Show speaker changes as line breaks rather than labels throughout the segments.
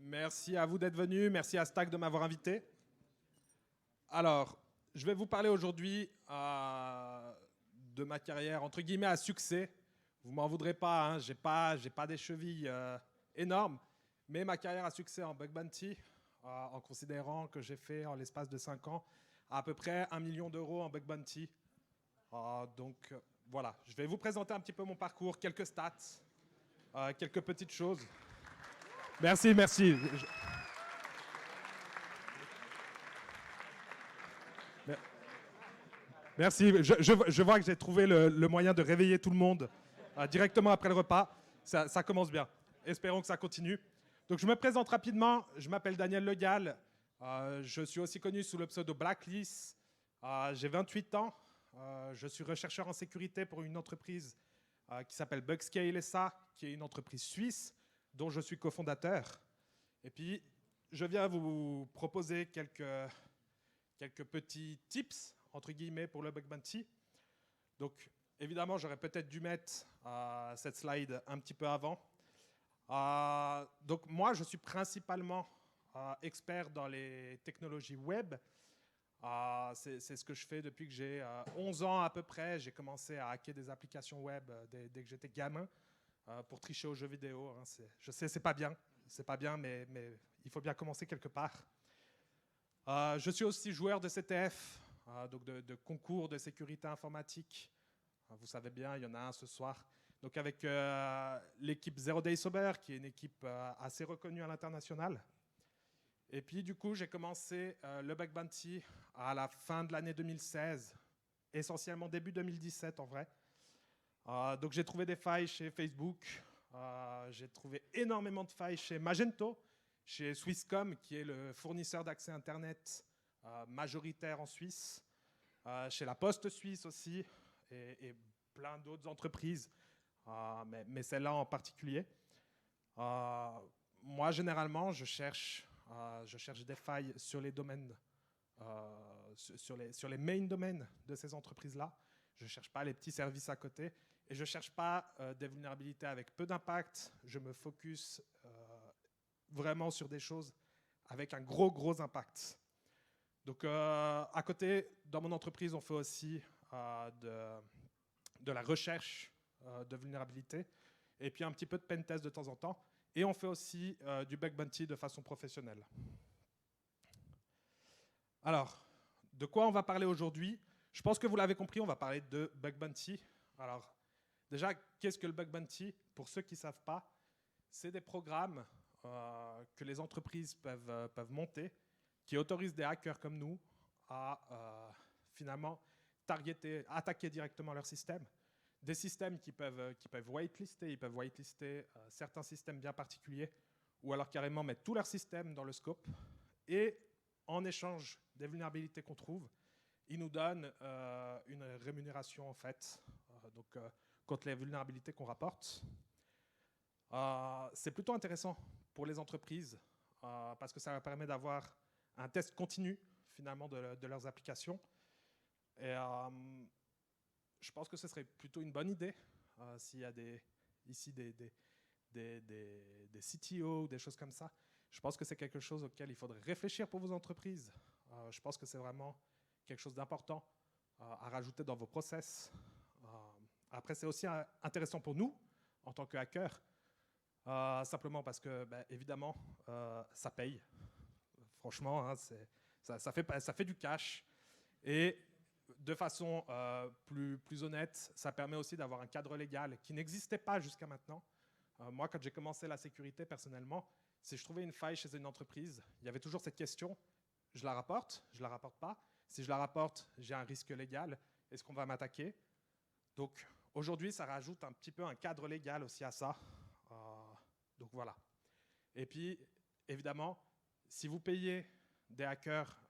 Merci à vous d'être venus, merci à Stack de m'avoir invité. Alors, je vais vous parler aujourd'hui de ma carrière, entre guillemets, à succès. Vous m'en voudrez pas, hein, j'ai pas des chevilles énormes, mais ma carrière à succès en bug bounty, en considérant que j'ai fait en l'espace de 5 ans à peu près 1 million d'euros en bug bounty. Voilà, je vais vous présenter un petit peu mon parcours, quelques stats, quelques petites choses. Merci, merci. Merci. Je vois que j'ai trouvé le moyen de réveiller tout le monde directement après le repas. Ça commence bien. Espérons que ça continue. Donc je me présente rapidement. Je m'appelle Daniel Le Gall. Je suis aussi connu sous le pseudo Blacklist. J'ai 28 ans. Je suis rechercheur en sécurité pour une entreprise qui s'appelle Bugscale SA, qui est une entreprise suisse dont je suis cofondateur. Et puis, je viens vous proposer quelques petits tips, entre guillemets, pour le bug bounty. Donc, évidemment, j'aurais peut-être dû mettre cette slide un petit peu avant. Donc, moi, je suis principalement expert dans les technologies web. C'est ce que je fais depuis que j'ai 11 ans à peu près. J'ai commencé à hacker des applications web dès que j'étais gamin pour tricher aux jeux vidéo. Hein. Je sais, c'est pas bien. C'est pas bien, mais il faut bien commencer quelque part. Je suis aussi joueur de CTF, donc de concours de sécurité informatique. Vous savez bien, il y en a un ce soir. Donc avec l'équipe Zero Day Sober, qui est une équipe assez reconnue à l'international. Et puis du coup, j'ai commencé le bug bounty à la fin de l'année 2016, essentiellement début 2017 en vrai. Donc j'ai trouvé des failles chez Facebook, j'ai trouvé énormément de failles chez Magento, chez Swisscom, qui est le fournisseur d'accès Internet majoritaire en Suisse, chez la Poste suisse aussi, et plein d'autres entreprises, mais celle-là en particulier. Moi, généralement, je cherche des failles sur les domaines, sur les main domaines de ces entreprises-là. Je ne cherche pas les petits services à côté et je ne cherche pas des vulnérabilités avec peu d'impact. Je me focus vraiment sur des choses avec un gros impact. Donc, à côté, dans mon entreprise, on fait aussi de la recherche de vulnérabilités et puis un petit peu de pentest de temps en temps. Et on fait aussi du bug bounty de façon professionnelle. Alors, de quoi on va parler aujourd'hui? Je pense que vous l'avez compris, on va parler de bug bounty. Alors, déjà, qu'est-ce que le bug bounty? Pour ceux qui ne savent pas, c'est des programmes que les entreprises peuvent monter qui autorisent des hackers comme nous à finalement attaquer directement leur système. Des systèmes qui peuvent whitelister, ils peuvent whitelister certains systèmes bien particuliers ou alors carrément mettre tout leur système dans le scope et en échange des vulnérabilités qu'on trouve, ils nous donnent une rémunération en fait contre les vulnérabilités qu'on rapporte. C'est plutôt intéressant pour les entreprises parce que ça leur permet d'avoir un test continu finalement de leurs applications. Et je pense que ce serait plutôt une bonne idée s'il y a ici des CTO ou des choses comme ça. Je pense que c'est quelque chose auquel il faudrait réfléchir pour vos entreprises. Je pense que c'est vraiment quelque chose d'important à rajouter dans vos process. Après, c'est aussi intéressant pour nous, en tant que hackers, simplement parce que, évidemment, ça paye. Franchement, hein, ça fait du cash. Et de façon plus honnête, ça permet aussi d'avoir un cadre légal qui n'existait pas jusqu'à maintenant. Moi, quand j'ai commencé la sécurité, personnellement, si je trouvais une faille chez une entreprise, il y avait toujours cette question, je la rapporte pas. Si je la rapporte, j'ai un risque légal. Est-ce qu'on va m'attaquer? Donc aujourd'hui, ça rajoute un petit peu un cadre légal aussi à ça. Donc voilà. Et puis, évidemment, si vous payez des hackers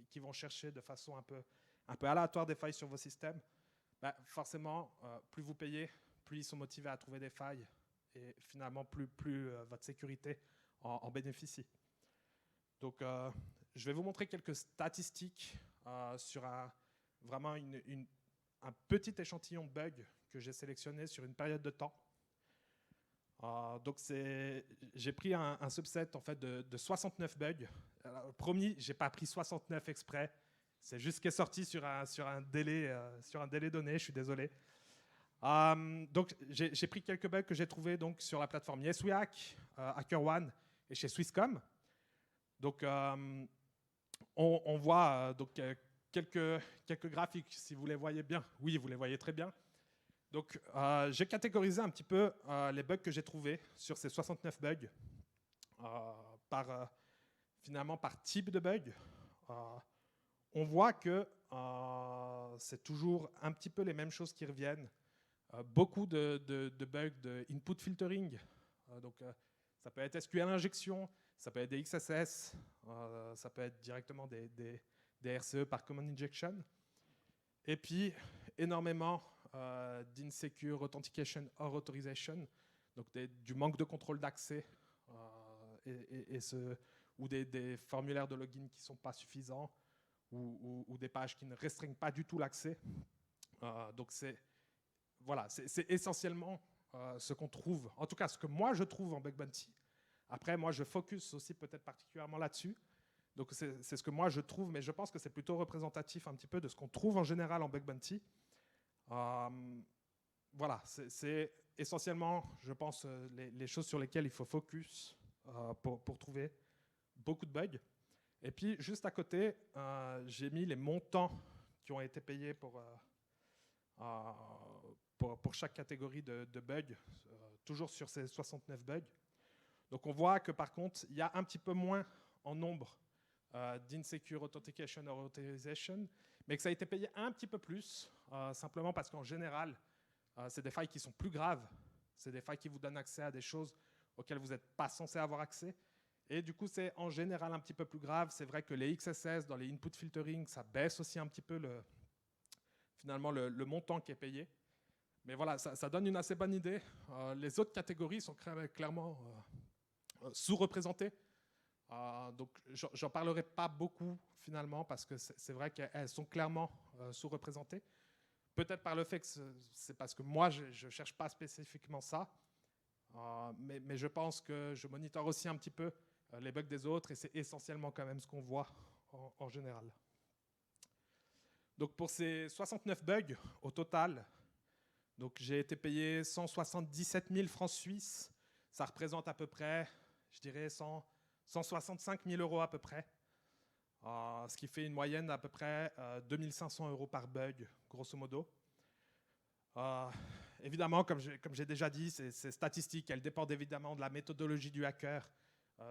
qui vont chercher de façon un peu aléatoire des failles sur vos systèmes, forcément, plus vous payez, plus ils sont motivés à trouver des failles et finalement, plus votre sécurité en bénéficie. Donc, je vais vous montrer quelques statistiques sur vraiment un petit échantillon de bugs que j'ai sélectionné sur une période de temps. Donc j'ai pris un subset en fait, de 69 bugs. Alors, promis, je n'ai pas pris 69 exprès. C'est juste ce qui est sorti sur un délai donné, je suis désolé. Donc j'ai pris quelques bugs que j'ai trouvés donc, sur la plateforme YesWeHack, HackerOne et chez Swisscom. Donc on voit donc, quelques graphiques, si vous les voyez bien. Oui, vous les voyez très bien. Donc, j'ai catégorisé un petit peu les bugs que j'ai trouvés sur ces 69 bugs, finalement par type de bug. On voit que c'est toujours un petit peu les mêmes choses qui reviennent. Beaucoup de bugs de input filtering. Donc, ça peut être SQL injection, ça peut être des XSS, ça peut être directement des RCE par command injection. Et puis, énormément d'insecure authentication or authorization, donc du manque de contrôle d'accès ou des formulaires de login qui ne sont pas suffisants ou des pages qui ne restreignent pas du tout l'accès. Donc c'est essentiellement ce qu'on trouve, en tout cas ce que moi je trouve en bug bounty. Après, moi je focus aussi peut-être particulièrement là-dessus. Donc c'est ce que moi je trouve, mais je pense que c'est plutôt représentatif un petit peu de ce qu'on trouve en général en bug bounty. Voilà, c'est essentiellement, je pense, les choses sur lesquelles il faut focus pour trouver beaucoup de bugs. Et puis, juste à côté, j'ai mis les montants qui ont été payés pour chaque catégorie de bugs, toujours sur ces 69 bugs. Donc, on voit que, par contre, il y a un petit peu moins en nombre d'insecure authentication or authorization, mais que ça a été payé un petit peu plus, simplement parce qu'en général, c'est des failles qui sont plus graves. C'est des failles qui vous donnent accès à des choses auxquelles vous n'êtes pas censé avoir accès. Et du coup, c'est en général un petit peu plus grave. C'est vrai que les XSS, dans les input filtering, ça baisse aussi un petit peu finalement le montant qui est payé. Mais voilà, ça donne une assez bonne idée. Les autres catégories sont clairement sous-représentées. Donc, j'en parlerai pas beaucoup finalement parce que c'est vrai qu'elles sont clairement sous-représentées. Peut-être par le fait que c'est parce que moi, je ne cherche pas spécifiquement ça, mais je pense que je monitore aussi un petit peu les bugs des autres et c'est essentiellement quand même ce qu'on voit en général. Donc pour ces 69 bugs au total, j'ai été payé 177 000 francs suisses. Ça représente à peu près, je dirais, 165 000 euros à peu près. Ce qui fait une moyenne d'à peu près 2500 euros par bug, grosso modo. Évidemment, comme j'ai déjà dit, ces statistiques, elles dépendent évidemment de la méthodologie du hacker.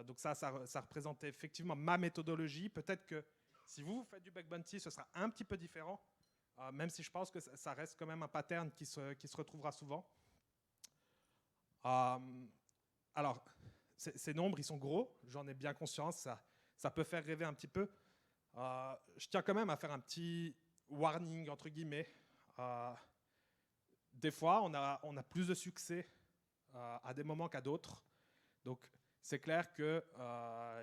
Donc ça représente effectivement ma méthodologie. Peut-être que si vous faites du bug bounty, ce sera un petit peu différent, même si je pense que ça reste quand même un pattern qui se retrouvera souvent. Alors, ces nombres, ils sont gros, j'en ai bien conscience, ça peut faire rêver un petit peu. Je tiens quand même à faire un petit warning, entre guillemets. Des fois, on a plus de succès à des moments qu'à d'autres. Donc, c'est clair qu'il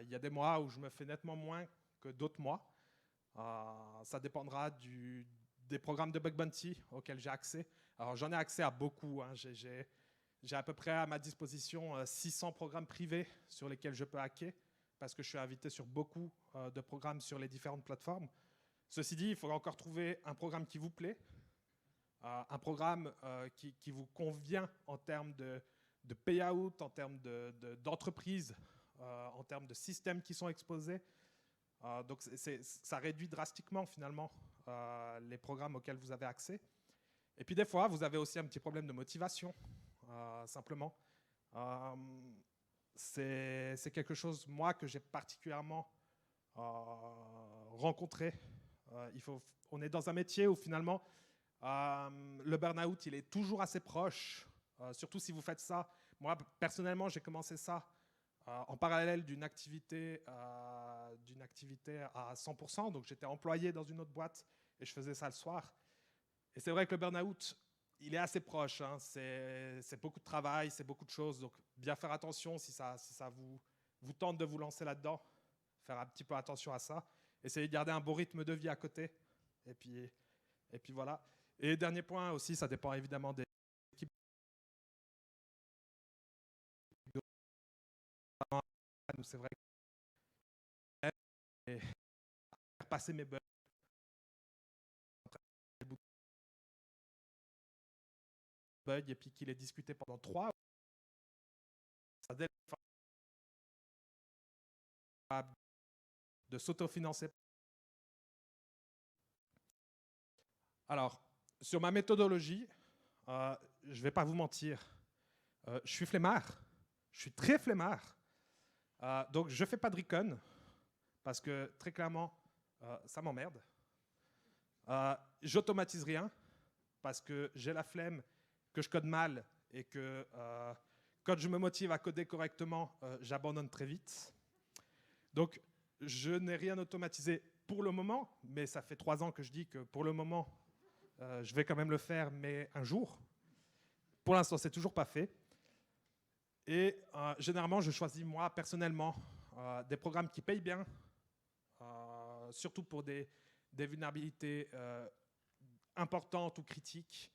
y a des mois où je me fais nettement moins que d'autres mois. Ça dépendra des programmes de bug bounty auxquels j'ai accès. Alors, j'en ai accès à beaucoup. Hein. J'ai à peu près à ma disposition 600 programmes privés sur lesquels je peux hacker parce que je suis invité sur beaucoup de programmes sur les différentes plateformes. Ceci dit, il faudra encore trouver un programme qui vous plaît, un programme qui vous convient en termes de payout, en termes d'entreprise, en termes de systèmes qui sont exposés. Donc ça réduit drastiquement finalement les programmes auxquels vous avez accès. Et puis des fois, vous avez aussi un petit problème de motivation, simplement. C'est quelque chose, moi, que j'ai particulièrement rencontré. On est dans un métier où finalement, le burn-out, il est toujours assez proche, surtout si vous faites ça. Moi, personnellement, j'ai commencé ça en parallèle d'une activité à 100%. Donc, j'étais employé dans une autre boîte et je faisais ça le soir. Et c'est vrai que le burn-out, il est assez proche. Hein. C'est beaucoup de travail, c'est beaucoup de choses. Donc, bien faire attention si ça vous tente de vous lancer là-dedans. Faire un petit peu attention à ça. Essayez de garder un bon rythme de vie à côté. Et puis voilà. Et dernier point aussi, ça dépend évidemment des c'est vrai que faire passer mes bugs et puis qu'il est discuté pendant 3, ça donne de s'autofinancer. Alors, sur ma méthodologie, je ne vais pas vous mentir, je suis flemmard, je suis très flemmard. Donc, je ne fais pas de recon, parce que très clairement, ça m'emmerde. J'automatise rien, parce que j'ai la flemme, que je code mal, et que quand je me motive à coder correctement, j'abandonne très vite. Donc, je n'ai rien automatisé pour le moment, mais ça fait 3 ans que je dis que pour le moment, je vais quand même le faire, mais un jour. Pour l'instant, c'est toujours pas fait. Et généralement, je choisis moi personnellement des programmes qui payent bien, surtout pour des vulnérabilités importantes ou critiques,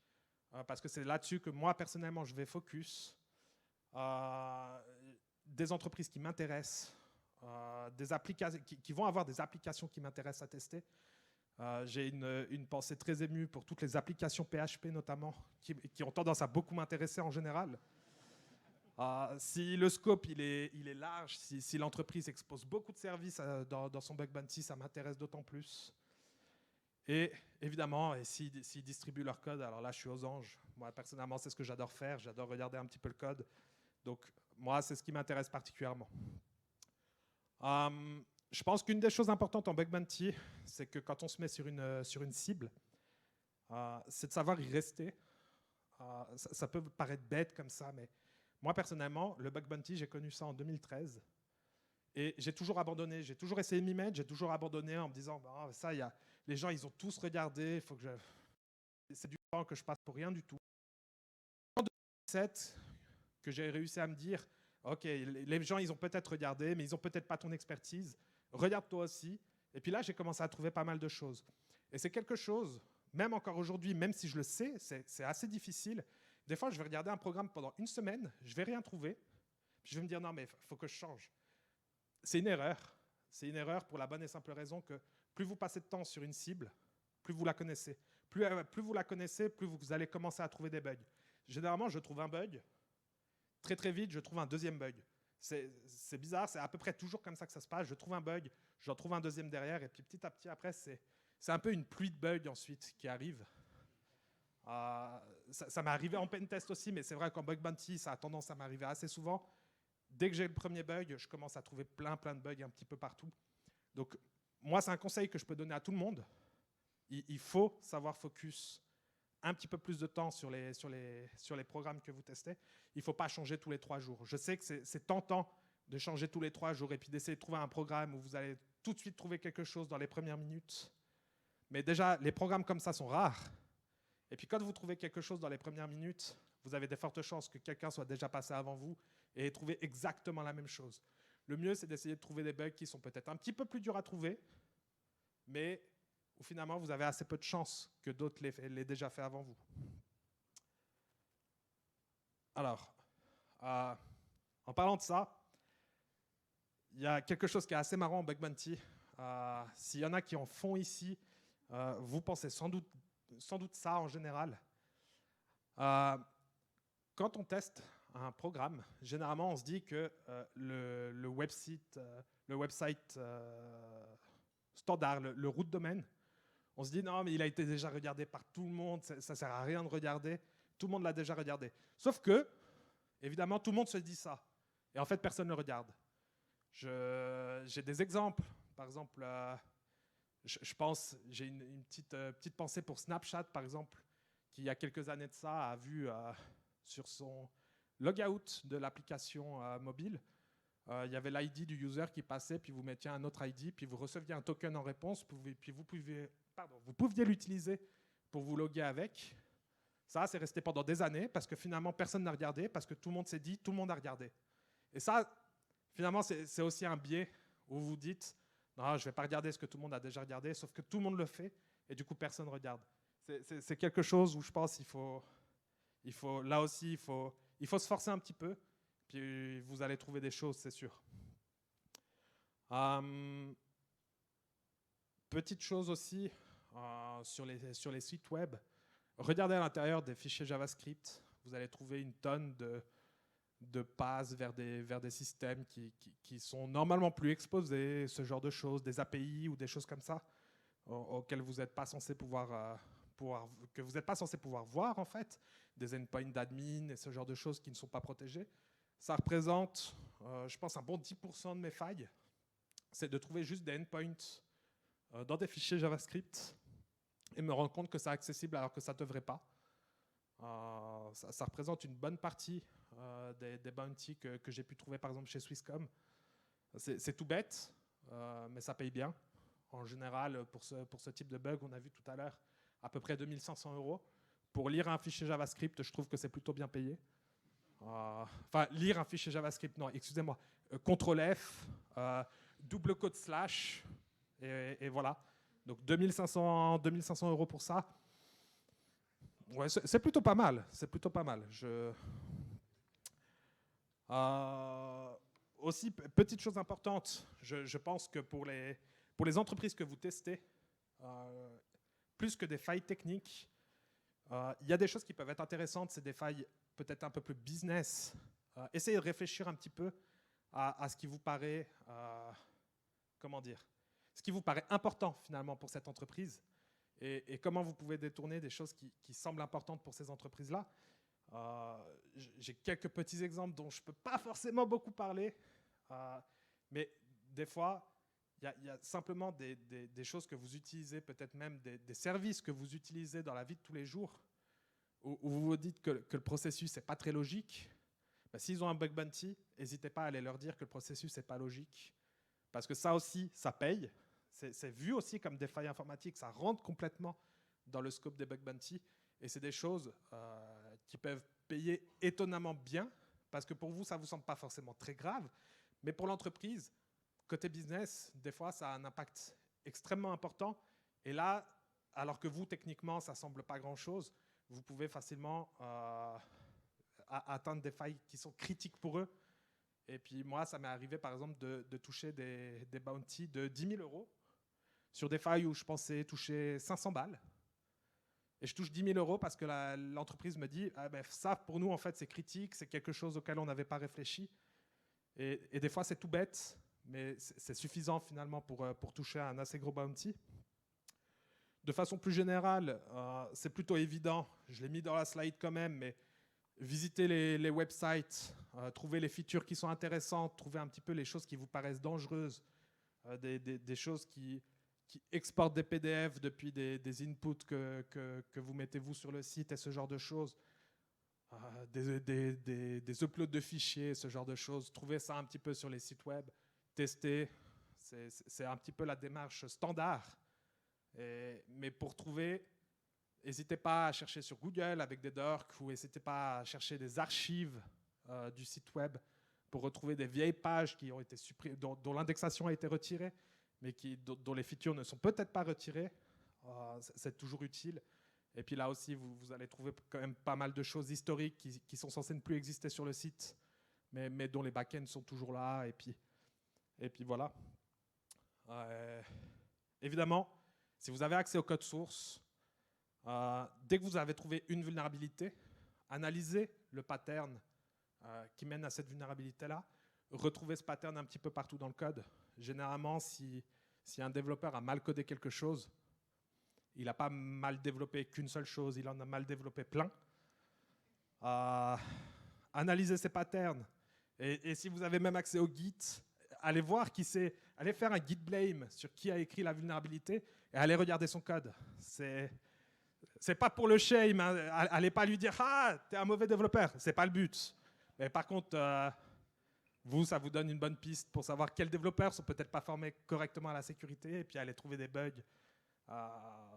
parce que c'est là-dessus que moi personnellement je vais focus. Des entreprises qui m'intéressent, des applications qui vont avoir des applications qui m'intéressent à tester. J'ai une pensée très émue pour toutes les applications PHP notamment, qui ont tendance à beaucoup m'intéresser en général. Si le scope il est large, si l'entreprise expose beaucoup de services dans son bug bounty, ça m'intéresse d'autant plus. Et évidemment, s'ils distribuent leur code, alors là je suis aux anges. Moi personnellement, c'est ce que j'adore faire, j'adore regarder un petit peu le code. Donc moi, c'est ce qui m'intéresse particulièrement. Je pense qu'une des choses importantes en bug bounty, c'est que quand on se met sur une cible, c'est de savoir y rester. Ça peut paraître bête comme ça, mais moi personnellement, le bug bounty, j'ai connu ça en 2013. Et j'ai toujours abandonné, j'ai toujours essayé de m'y mettre, j'ai toujours abandonné en me disant, bah, ça, les gens, ils ont tous regardé, c'est du temps que je passe pour rien du tout. En 2017, que j'ai réussi à me dire, ok, les gens, ils ont peut-être regardé, mais ils n'ont peut-être pas ton expertise. Regarde toi aussi. Et puis là, j'ai commencé à trouver pas mal de choses. Et c'est quelque chose, même encore aujourd'hui, même si je le sais, c'est assez difficile. Des fois, je vais regarder un programme pendant une semaine, je ne vais rien trouver. Puis je vais me dire, non, mais il faut que je change. C'est une erreur. C'est une erreur pour la bonne et simple raison que plus vous passez de temps sur une cible, plus vous la connaissez. Plus vous la connaissez, plus vous allez commencer à trouver des bugs. Généralement, je trouve un bug. Très très vite, je trouve un deuxième bug. C'est bizarre, c'est à peu près toujours comme ça que ça se passe. Je trouve un bug, j'en trouve un deuxième derrière, et puis petit à petit, après, c'est un peu une pluie de bugs ensuite qui arrive. Ça m'est arrivé en pentest aussi, mais c'est vrai qu'en bug bounty, ça a tendance à m'arriver assez souvent. Dès que j'ai le premier bug, je commence à trouver plein de bugs un petit peu partout. Donc, moi, c'est un conseil que je peux donner à tout le monde. Il faut savoir focus un petit peu plus de temps sur les programmes que vous testez. Il ne faut pas changer tous les 3 jours. Je sais que c'est tentant de changer tous les 3 jours et puis d'essayer de trouver un programme où vous allez tout de suite trouver quelque chose dans les premières minutes. Mais déjà, les programmes comme ça sont rares. Et puis quand vous trouvez quelque chose dans les premières minutes, vous avez des fortes chances que quelqu'un soit déjà passé avant vous et ait trouvé exactement la même chose. Le mieux, c'est d'essayer de trouver des bugs qui sont peut-être un petit peu plus durs à trouver, mais où finalement vous avez assez peu de chances que d'autres l'aient déjà fait avant vous. Alors, en parlant de ça, il y a quelque chose qui est assez marrant en bug bounty. S'il y en a qui en font ici, vous pensez sans doute ça en général. Quand on teste un programme, généralement on se dit que le website standard, le root domaine, on se dit non mais il a été déjà regardé par tout le monde, ça ne sert à rien de regarder, tout le monde l'a déjà regardé. Sauf que, évidemment, tout le monde se dit ça. Et en fait, personne ne le regarde. J'ai des exemples. Par exemple, je pense, j'ai une petite pensée pour Snapchat, par exemple, qui il y a quelques années de ça a vu sur son logout de l'application mobile, il y avait l'ID du user qui passait, puis vous mettiez un autre ID, puis vous receviez un token en réponse, puis vous pouviez l'utiliser pour vous loguer avec. Ça, c'est resté pendant des années, parce que finalement, personne n'a regardé, parce que tout le monde s'est dit, tout le monde a regardé. Et ça, finalement, c'est aussi un biais où vous dites, non, je ne vais pas regarder ce que tout le monde a déjà regardé, sauf que tout le monde le fait, et du coup, personne ne regarde. C'est quelque chose où je pense qu'il faut là aussi, il faut se forcer un petit peu. Puis vous allez trouver des choses, c'est sûr. Petite chose aussi, sur les sites web, regardez à l'intérieur des fichiers JavaScript. Vous allez trouver une tonne de passes vers des systèmes qui sont normalement plus exposés, ce genre de choses, des API ou des choses comme ça, auxquelles vous n'êtes pas censé que vous n'êtes pas censé pouvoir voir, en fait, des endpoints d'admin et ce genre de choses qui ne sont pas protégées. Ça représente, je pense, un bon 10% de mes failles. C'est de trouver juste des endpoints dans des fichiers JavaScript et me rendre compte que c'est accessible alors que ça ne devrait pas. Ça représente une bonne partie des bounties que j'ai pu trouver par exemple chez Swisscom. C'est tout bête, mais ça paye bien. En général, pour ce type de bug, on a vu tout à l'heure à peu près 2500 €. Pour lire un fichier JavaScript, je trouve que c'est plutôt bien payé. Enfin, lire un fichier JavaScript, non, excusez-moi. CTRL F, double code slash, et voilà. Donc 2500 € pour ça. Ouais, c'est plutôt pas mal. C'est plutôt pas mal. Aussi, petite chose importante, je pense que pour les entreprises que vous testez, plus que des failles techniques, il y a des choses qui peuvent être intéressantes, c'est des failles peut-être un peu plus business. Essayez de réfléchir un petit peu à ce qui vous paraît, comment dire, ce qui vous paraît important finalement pour cette entreprise et comment vous pouvez détourner des choses qui semblent importantes pour ces entreprises-là. J'ai quelques petits exemples dont je ne peux pas forcément beaucoup parler, mais des fois, il y a simplement des choses que vous utilisez, peut-être même des services que vous utilisez dans la vie de tous les jours, où vous vous dites que le processus n'est pas très logique. Ben, s'ils ont un bug bounty, n'hésitez pas à aller leur dire que le processus n'est pas logique. Parce que ça aussi, ça paye. C'est vu aussi comme des failles informatiques. Ça rentre complètement dans le scope des bug bounty. Et c'est des choses qui peuvent payer étonnamment bien, parce que pour vous, ça ne vous semble pas forcément très grave. Mais pour l'entreprise, côté business, des fois, ça a un impact extrêmement important. Et là, alors que vous, techniquement, ça ne semble pas grand-chose, vous pouvez facilement atteindre des failles qui sont critiques pour eux. Et puis moi, ça m'est arrivé, par exemple, de toucher des bounties de 10 000 € sur des failles où je pensais toucher 500 balles. Et je touche 10 000 € parce que l'entreprise me dit ah ben, ça, pour nous, en fait, c'est critique, c'est quelque chose auquel on n'avait pas réfléchi. Et des fois, c'est tout bête, mais c'est suffisant finalement pour toucher un assez gros bounty. De façon plus générale, c'est plutôt évident, je l'ai mis dans la slide quand même, mais visitez les websites, trouvez les features qui sont intéressantes, trouvez un petit peu les choses qui vous paraissent dangereuses, des choses qui exportent des PDF depuis des inputs que vous mettez vous sur le site et ce genre de choses, des uploads de fichiers, ce genre de choses. Trouvez ça un petit peu sur les sites web, testez, c'est un petit peu la démarche standard. Mais pour trouver, n'hésitez pas à chercher sur Google avec des dorks ou n'hésitez pas à chercher des archives du site web pour retrouver des vieilles pages qui ont été supprimées, dont l'indexation a été retirée, mais dont les features ne sont peut-être pas retirées. C'est toujours utile. Et puis là aussi, vous allez trouver quand même pas mal de choses historiques qui sont censées ne plus exister sur le site, mais dont les backends sont toujours là. Et puis voilà. Évidemment, si vous avez accès au code source, dès que vous avez trouvé une vulnérabilité, analysez le pattern qui mène à cette vulnérabilité-là, retrouvez ce pattern un petit peu partout dans le code. Généralement, si un développeur a mal codé quelque chose, il n'a pas mal développé qu'une seule chose, il en a mal développé plein. Analysez ces patterns. Et si vous avez même accès au Git, allez voir qui c'est, allez faire un Git blame sur qui a écrit la vulnérabilité et allez regarder son code. C'est pas pour le shame, hein. Allez pas lui dire « Ah, t'es un mauvais développeur », c'est pas le but. Mais par contre, ça vous donne une bonne piste pour savoir quels développeurs sont peut-être pas formés correctement à la sécurité et puis aller trouver des bugs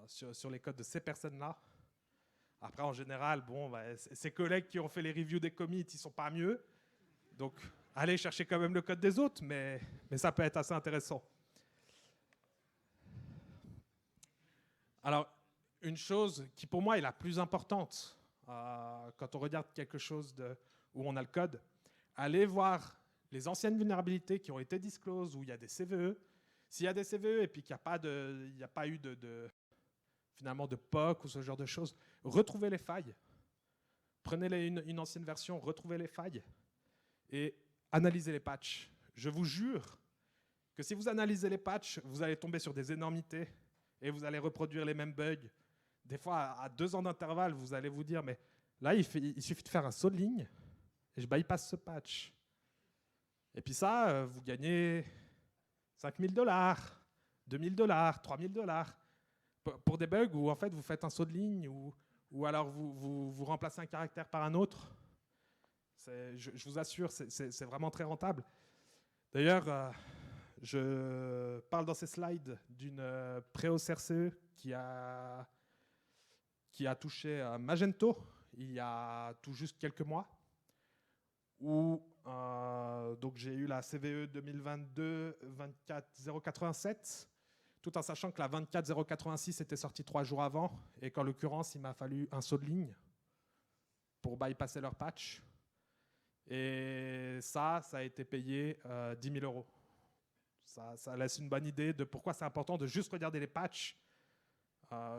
sur les codes de ces personnes-là. Après, en général, ces collègues qui ont fait les reviews des commits, ils sont pas mieux. Donc, allez chercher quand même le code des autres, mais ça peut être assez intéressant. Alors, une chose qui pour moi est la plus importante quand on regarde quelque chose où on a le code, allez voir les anciennes vulnérabilités qui ont été disclosed, où il y a des CVE. S'il y a des CVE et puis qu'il n'y a pas eu finalement de POC ou ce genre de choses, retrouvez les failles. Prenez une ancienne version, retrouvez les failles et analysez les patchs. Je vous jure que si vous analysez les patchs, vous allez tomber sur des énormités et vous allez reproduire les mêmes bugs. Des fois, à 2 ans d'intervalle, vous allez vous dire, mais là, il suffit de faire un saut de ligne et je bypass ce patch. Et puis ça, vous gagnez 5 000 $, 2 000 $, 3 000 $ pour des bugs où en fait vous faites un saut de ligne ou alors vous remplacez un caractère par un autre. Je vous assure, c'est vraiment très rentable. D'ailleurs, je parle dans ces slides d'une Preos RCE qui a touché Magento il y a tout juste quelques mois, où donc j'ai eu la CVE 2022-24087, tout en sachant que la 24086 était sortie 3 jours avant, et qu'en l'occurrence, il m'a fallu un saut de ligne pour bypasser leur patch. Et ça a été payé 10 000 €. Ça laisse une bonne idée de pourquoi c'est important de juste regarder les patchs,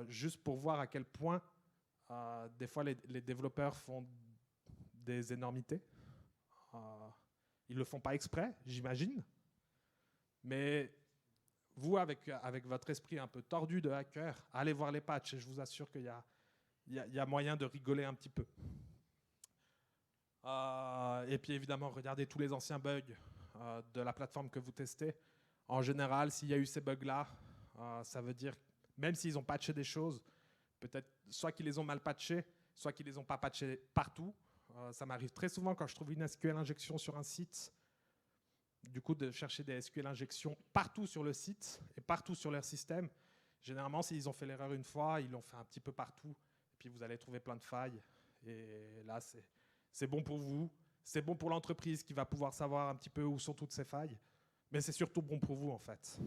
juste pour voir à quel point des fois les développeurs font des énormités. Ils ne le font pas exprès, j'imagine. Mais vous, avec votre esprit un peu tordu de hacker, allez voir les patchs et je vous assure qu'il y a moyen de rigoler un petit peu. Et puis évidemment, regardez tous les anciens bugs de la plateforme que vous testez. En général, s'il y a eu ces bugs-là, ça veut dire, même s'ils ont patché des choses, peut-être soit qu'ils les ont mal patchés, soit qu'ils les ont pas patchés partout. Ça m'arrive très souvent quand je trouve une SQL injection sur un site, du coup de chercher des SQL injections partout sur le site et partout sur leur système. Généralement, s'ils ont fait l'erreur une fois, ils l'ont fait un petit peu partout, et puis vous allez trouver plein de failles. Et là, c'est bon pour vous, c'est bon pour l'entreprise qui va pouvoir savoir un petit peu où sont toutes ces failles, mais c'est surtout bon pour vous en fait.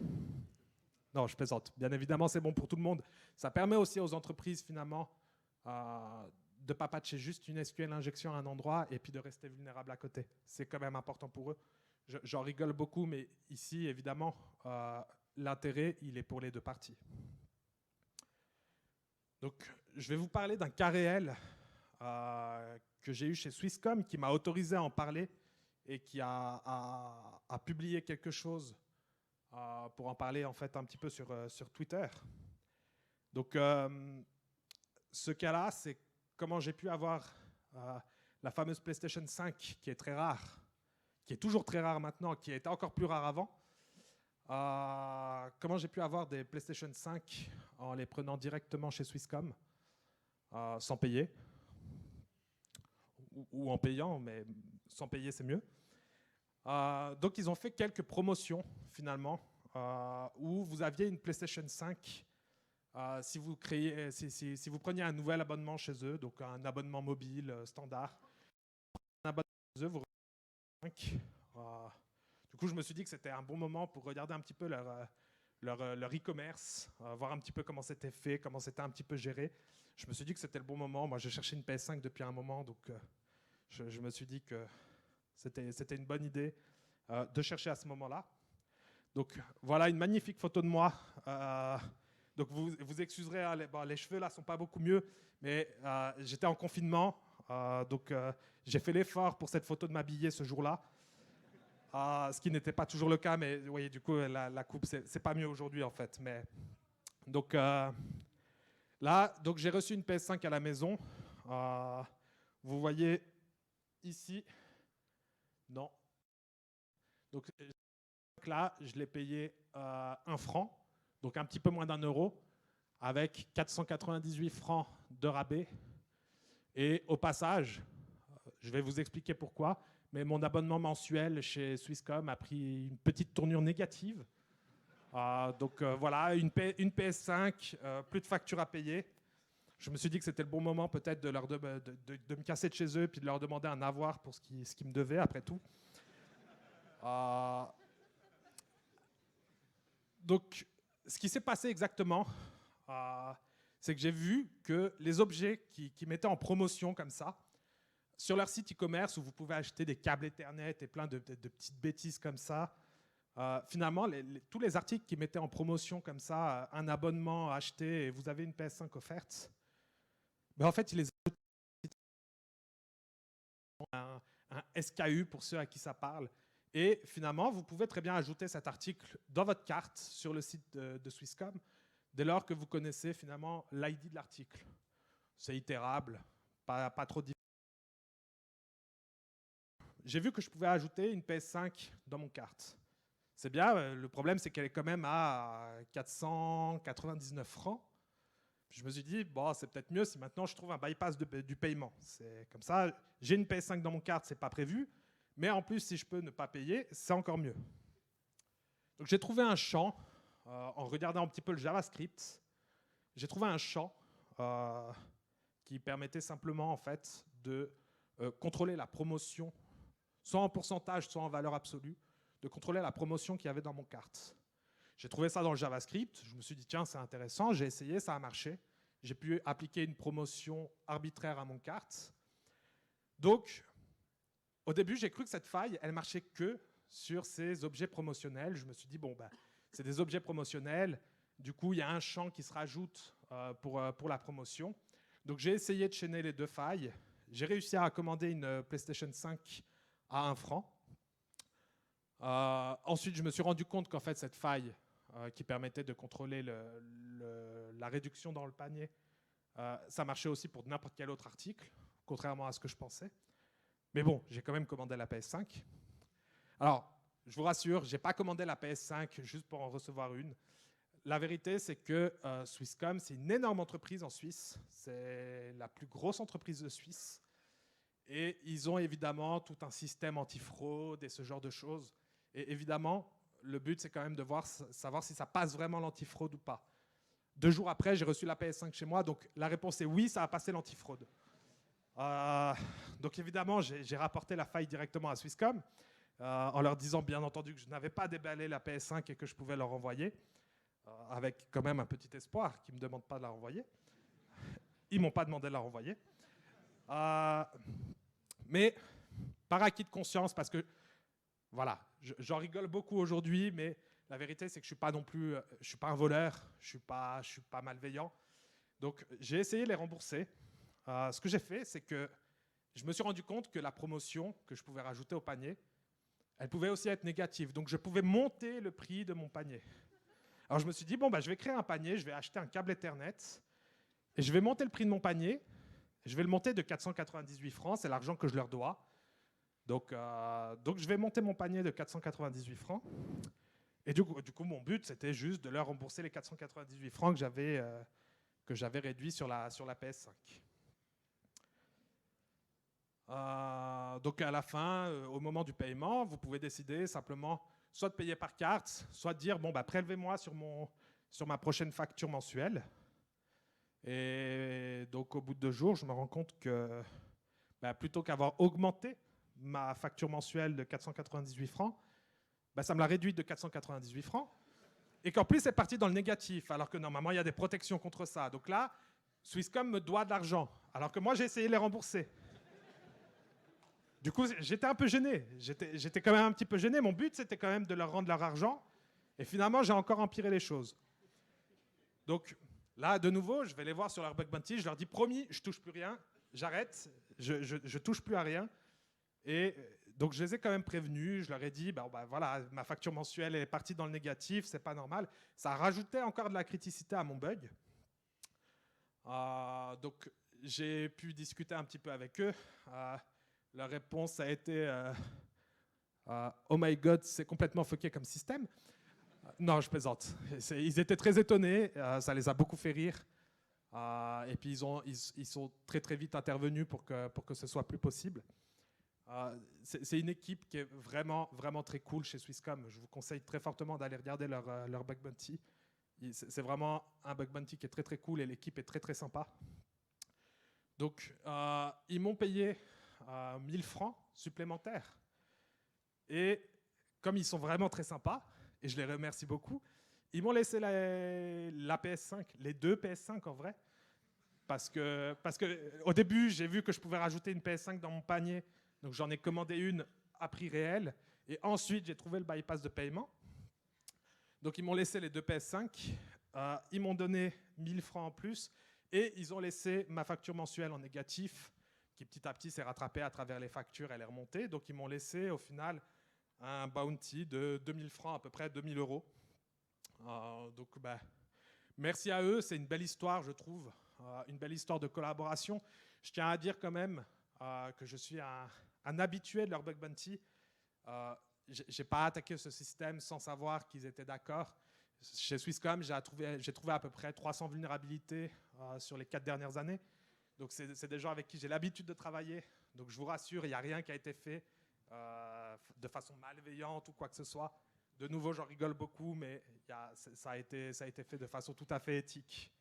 Non, je plaisante. Bien évidemment, c'est bon pour tout le monde. Ça permet aussi aux entreprises finalement de ne pas patcher juste une SQL injection à un endroit et puis de rester vulnérable à côté. C'est quand même important pour eux. J'en rigole beaucoup, mais ici, évidemment, l'intérêt, il est pour les deux parties. Donc, je vais vous parler d'un cas réel que j'ai eu chez Swisscom, qui m'a autorisé à en parler et qui a publié quelque chose pour en parler en fait un petit peu sur Twitter. Donc, ce cas-là, c'est comment j'ai pu avoir la fameuse PlayStation 5, qui est très rare, qui est toujours très rare maintenant, qui était encore plus rare avant. Comment j'ai pu avoir des PlayStation 5 en les prenant directement chez Swisscom, sans payer, ou en payant, mais sans payer c'est mieux. Donc ils ont fait quelques promotions finalement, où vous aviez une PlayStation 5 si vous preniez un nouvel abonnement chez eux, donc un abonnement mobile standard, un abonnement chez eux, vous recevez 5. Du coup, je me suis dit que c'était un bon moment pour regarder un petit peu leur e-commerce, voir un petit peu comment c'était fait, comment c'était un petit peu géré. Je me suis dit que c'était le bon moment. Moi, je cherchais une PS5 depuis un moment, donc je me suis dit que c'était une bonne idée de chercher à ce moment-là. Donc voilà une magnifique photo de moi. Donc vous excuserez, les cheveux là sont pas beaucoup mieux, mais j'étais en confinement, donc j'ai fait l'effort pour cette photo de m'habiller ce jour-là. Ce qui n'était pas toujours le cas, mais vous voyez, du coup, la coupe, c'est pas mieux aujourd'hui, en fait. Mais, donc, là, donc, j'ai reçu une PS5 à la maison. Vous voyez ici. Non. Donc, là, je l'ai payé 1 franc, donc un petit peu moins d'1 €, avec 498 francs de rabais. Et au passage, je vais vous expliquer pourquoi, mais mon abonnement mensuel chez Swisscom a pris une petite tournure négative. Donc voilà, une PS5, plus de factures à payer. Je me suis dit que c'était le bon moment peut-être de me casser de chez eux puis de leur demander un avoir pour ce qu'ils me devaient, après tout. Donc, ce qui s'est passé exactement, c'est que j'ai vu que les objets qui mettaient en promotion comme ça, Sur leur site e-commerce, où vous pouvez acheter des câbles Ethernet et plein de petites bêtises comme ça, finalement, tous les articles qui mettaient en promotion comme ça, un abonnement acheté et vous avez une PS5 offerte, ben en fait, ils les ont un SKU pour ceux à qui ça parle. Et finalement, vous pouvez très bien ajouter cet article dans votre carte sur le site de Swisscom, dès lors que vous connaissez finalement l'ID de l'article. C'est itérable, pas trop difficile. J'ai vu que je pouvais ajouter une PS5 dans mon carte. C'est bien, le problème c'est qu'elle est quand même à 499 francs. Je me suis dit, bon, c'est peut-être mieux si maintenant je trouve un bypass du paiement. C'est comme ça, j'ai une PS5 dans mon carte, c'est pas prévu, mais en plus si je peux ne pas payer, c'est encore mieux. Donc j'ai trouvé un champ, en regardant un petit peu le JavaScript, j'ai trouvé un champ qui permettait simplement en fait de contrôler la promotion, soit en pourcentage, soit en valeur absolue, de contrôler la promotion qu'il y avait dans mon carte. J'ai trouvé ça dans le JavaScript, je me suis dit tiens c'est intéressant, j'ai essayé, ça a marché. J'ai pu appliquer une promotion arbitraire à mon carte. Donc, au début, j'ai cru que cette faille, elle marchait que sur ces objets promotionnels. Je me suis dit bon, ben, c'est des objets promotionnels, du coup il y a un champ qui se rajoute pour la promotion. Donc j'ai essayé de chaîner les deux failles. J'ai réussi à commander une PlayStation 5 à 1 franc. Ensuite, je me suis rendu compte qu'en fait, cette faille qui permettait de contrôler la réduction dans le panier, ça marchait aussi pour n'importe quel autre article, contrairement à ce que je pensais. Mais bon, j'ai quand même commandé la PS5. Alors, je vous rassure, je n'ai pas commandé la PS5 juste pour en recevoir une. La vérité, c'est que Swisscom, c'est une énorme entreprise en Suisse. C'est la plus grosse entreprise de Suisse. Et ils ont évidemment tout un système anti-fraude et ce genre de choses. Et évidemment, le but, c'est quand même de savoir si ça passe vraiment l'antifraude ou pas. 2 jours après, j'ai reçu la PS5 chez moi, donc la réponse est oui, ça a passé l'antifraude. Donc évidemment, j'ai rapporté la faille directement à Swisscom, en leur disant bien entendu que je n'avais pas déballé la PS5 et que je pouvais leur envoyer, avec quand même un petit espoir qu'ils ne me demandent pas de la renvoyer. Ils ne m'ont pas demandé de la renvoyer. Mais par acquis de conscience, parce que voilà, j'en rigole beaucoup aujourd'hui, mais la vérité, c'est que je ne suis pas non plus, je suis pas un voleur, je ne suis pas malveillant. Donc, j'ai essayé de les rembourser. Ce que j'ai fait, c'est que je me suis rendu compte que la promotion que je pouvais rajouter au panier, elle pouvait aussi être négative. Donc, je pouvais monter le prix de mon panier. Alors, je me suis dit, bon, bah, je vais créer un panier, je vais acheter un câble Ethernet, et je vais monter le prix de mon panier. Je vais le monter de 498 francs, c'est l'argent que je leur dois. Donc, je vais monter mon panier de 498 francs. Et du coup mon but, c'était juste de leur rembourser les 498 francs que j'avais réduits sur la PS5. Donc à la fin, au moment du paiement, vous pouvez décider simplement soit de payer par carte, soit de dire, bon, bah, prélevez-moi sur ma prochaine facture mensuelle. Et donc au bout de 2 jours, je me rends compte que bah, plutôt qu'avoir augmenté ma facture mensuelle de 498 francs, bah, ça me l'a réduite de 498 francs. Et qu'en plus, c'est parti dans le négatif, alors que normalement, il y a des protections contre ça. Donc là, Swisscom me doit de l'argent, alors que moi, j'ai essayé de les rembourser. Du coup, j'étais un peu gêné. J'étais quand même un petit peu gêné. Mon but, c'était quand même de leur rendre leur argent. Et finalement, j'ai encore empiré les choses. Donc là, de nouveau, je vais les voir sur leur bug bounty. Je leur dis, promis, je touche plus rien. J'arrête. Je touche plus à rien. Et donc, je les ai quand même prévenus. Je leur ai dit, bah, voilà, ma facture mensuelle est partie dans le négatif, c'est pas normal. Ça rajoutait encore de la criticité à mon bug. Donc, j'ai pu discuter un petit peu avec eux. Leur réponse a été oh my god, c'est complètement fucké comme système. Non, je plaisante. Ils étaient très étonnés. Ça les a beaucoup fait rire. Et puis, ils sont très, très vite intervenus pour que ce soit plus possible. C'est une équipe qui est vraiment, vraiment très cool chez Swisscom. Je vous conseille très fortement d'aller regarder leur bug bounty. C'est vraiment un bug bounty qui est très, très cool et l'équipe est très, très sympa. Donc, ils m'ont payé 1000 francs supplémentaires. Et comme ils sont vraiment très sympas, et je les remercie beaucoup, ils m'ont laissé la PS5, les 2 PS5 en vrai, Parce que au début, j'ai vu que je pouvais rajouter une PS5 dans mon panier. Donc j'en ai commandé une à prix réel. Et ensuite, j'ai trouvé le bypass de paiement. Donc ils m'ont laissé les deux PS5. Ils m'ont donné 1000 francs en plus. Et ils ont laissé ma facture mensuelle en négatif, qui petit à petit s'est rattrapée à travers les factures, elle est remontée. Donc ils m'ont laissé au final un bounty de 2000 francs, à peu près 2000 euros. Donc merci à eux, c'est une belle histoire, je trouve. Une belle histoire de collaboration. Je tiens à dire quand même que je suis un habitué de leur bug bounty. Je n'ai pas attaqué ce système sans savoir qu'ils étaient d'accord. Chez Swisscom, j'ai trouvé à peu près 300 vulnérabilités sur les 4 dernières années. Donc c'est des gens avec qui j'ai l'habitude de travailler. Donc je vous rassure, il n'y a rien qui a été fait de façon malveillante ou quoi que ce soit. De nouveau, j'en rigole beaucoup, mais ça a été fait de façon tout à fait éthique.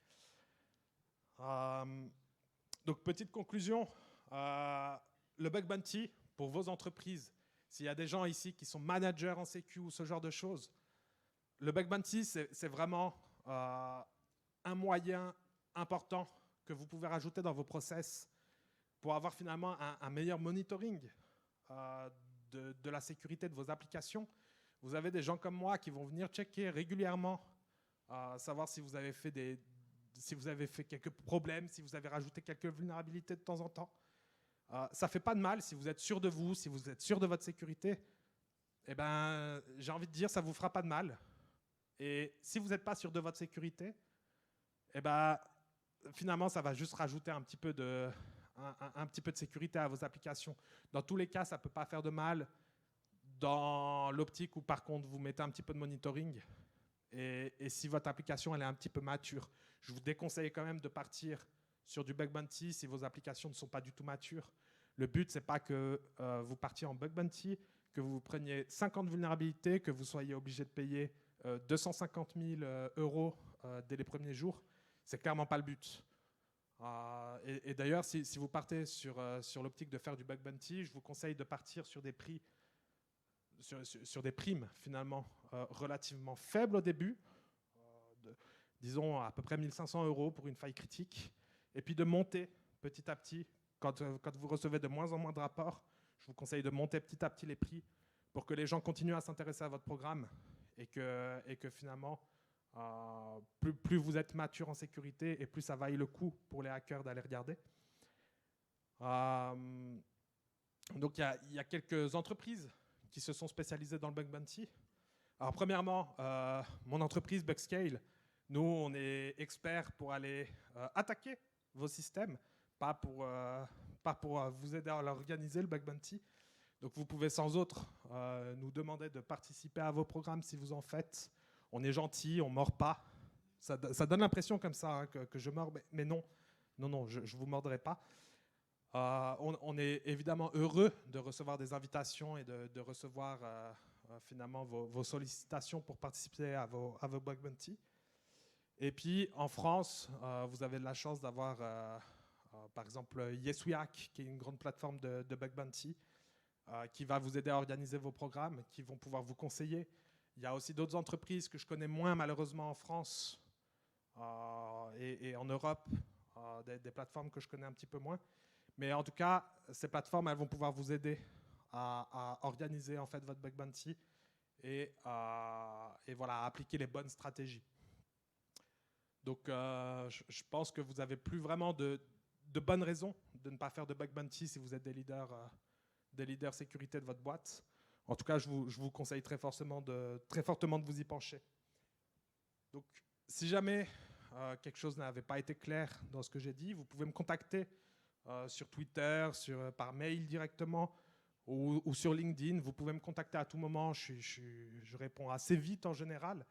Donc, petite conclusion, le bug bounty, pour vos entreprises, s'il y a des gens ici qui sont managers en sécu ou ce genre de choses, le bug bounty, c'est vraiment un moyen important que vous pouvez rajouter dans vos process pour avoir finalement un meilleur monitoring de la sécurité de vos applications. Vous avez des gens comme moi qui vont venir checker régulièrement, savoir si vous avez fait quelques problèmes, si vous avez rajouté quelques vulnérabilités de temps en temps. Ça ne fait pas de mal si vous êtes sûr de vous, si vous êtes sûr de votre sécurité. Eh ben, j'ai envie de dire, ça ne vous fera pas de mal. Et si vous n'êtes pas sûr de votre sécurité, eh ben, finalement, ça va juste rajouter un petit peu de sécurité à vos applications. Dans tous les cas, ça ne peut pas faire de mal. Dans l'optique où, par contre, vous mettez un petit peu de monitoring et si votre application elle est un petit peu mature, je vous déconseille quand même de partir sur du bug bounty si vos applications ne sont pas du tout matures. Le but, ce n'est pas que vous partiez en bug bounty, que vous preniez 50 vulnérabilités, que vous soyez obligé de payer 250 000 euros dès les premiers jours. C'est clairement pas le but. Et d'ailleurs, si vous partez sur l'optique de faire du bug bounty, je vous conseille de partir sur des prix sur des primes finalement relativement faibles au début, disons à peu près 1500 euros pour une faille critique, et puis de monter petit à petit, quand vous recevez de moins en moins de rapports, je vous conseille de monter petit à petit les prix pour que les gens continuent à s'intéresser à votre programme et que finalement, plus vous êtes mature en sécurité et plus ça vaille le coup pour les hackers d'aller regarder. Donc il y a quelques entreprises qui se sont spécialisés dans le bug bounty. Alors premièrement, mon entreprise Bugscale, nous on est experts pour aller attaquer vos systèmes, pas pour vous aider à organiser le bug bounty. Donc vous pouvez sans autre nous demander de participer à vos programmes si vous en faites. On est gentil, on ne mord pas. Ça donne l'impression comme ça hein, que je mords, mais non, je ne vous mordrai pas. On est évidemment heureux de recevoir des invitations et de recevoir finalement vos sollicitations pour participer à vos bug bounty. Et puis en France, vous avez de la chance d'avoir par exemple YesWeHack, qui est une grande plateforme de bug bounty, qui va vous aider à organiser vos programmes, qui vont pouvoir vous conseiller. Il y a aussi d'autres entreprises que je connais moins malheureusement en France et en Europe, des plateformes que je connais un petit peu moins. Mais en tout cas, ces plateformes, elles vont pouvoir vous aider à organiser en fait votre bug bounty et voilà, à appliquer les bonnes stratégies. Donc, je pense que vous n'avez plus vraiment de bonnes raisons de ne pas faire de bug bounty si vous êtes des leaders sécurité de votre boîte. En tout cas, je vous conseille très fortement de vous y pencher. Donc, si jamais quelque chose n'avait pas été clair dans ce que j'ai dit, vous pouvez me contacter sur Twitter, par mail directement ou sur LinkedIn. Vous pouvez me contacter à tout moment. Je réponds assez vite en général.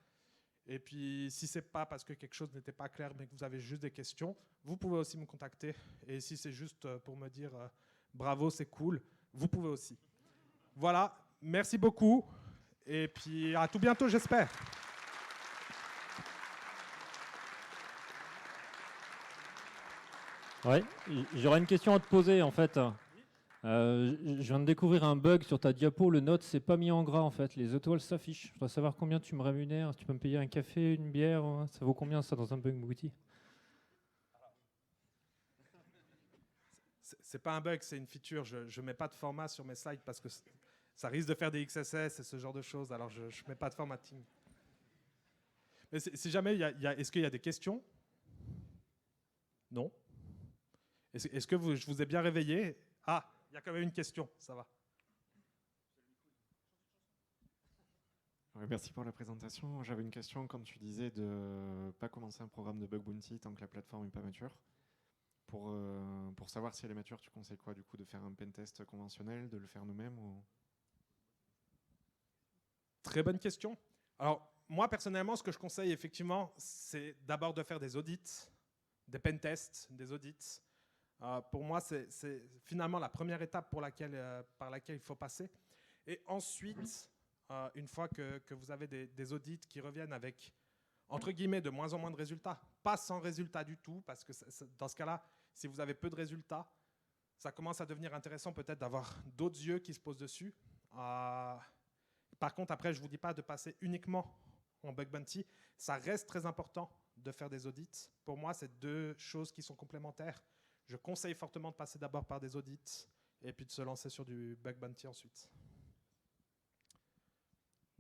Et puis, si ce n'est pas parce que quelque chose n'était pas clair, mais que vous avez juste des questions, vous pouvez aussi me contacter. Et si c'est juste pour me dire bravo, c'est cool, vous pouvez aussi. Voilà, merci beaucoup. Et puis, à tout bientôt, j'espère.
Ouais, j'aurais une question à te poser en fait. Je viens de découvrir un bug sur ta diapo, le note c'est pas mis en gras en fait, les étoiles s'affichent. Je voudrais savoir combien tu me rémunères, si tu peux me payer un café, une bière, ça vaut combien ça dans un bug bounty?
C'est pas un bug, c'est une feature. Je ne mets pas de format sur mes slides parce que ça risque de faire des XSS et ce genre de choses. Alors, je ne mets pas de formatting. Mais si jamais, est-ce qu'il y a des questions? Non? Est-ce que je vous ai bien réveillé? Ah, il y a quand même une question, ça va.
Ouais, merci pour la présentation. J'avais une question quand tu disais de ne pas commencer un programme de bug bounty tant que la plateforme n'est pas mature. Pour savoir si elle est mature, tu conseilles quoi du coup? De faire un pentest conventionnel, de le faire nous-mêmes ou...
Très bonne question. Alors, moi, personnellement, ce que je conseille, effectivement, c'est d'abord de faire des audits, des pentests, des audits. Pour moi, c'est finalement la première étape par laquelle il faut passer. Et ensuite, une fois que vous avez des audits qui reviennent avec, entre guillemets, de moins en moins de résultats, pas sans résultats du tout, parce que dans ce cas-là, si vous avez peu de résultats, ça commence à devenir intéressant peut-être d'avoir d'autres yeux qui se posent dessus. Par contre, après, je ne vous dis pas de passer uniquement en bug bounty. Ça reste très important de faire des audits. Pour moi, c'est deux choses qui sont complémentaires. Je conseille fortement de passer d'abord par des audits et puis de se lancer sur du bug bounty ensuite.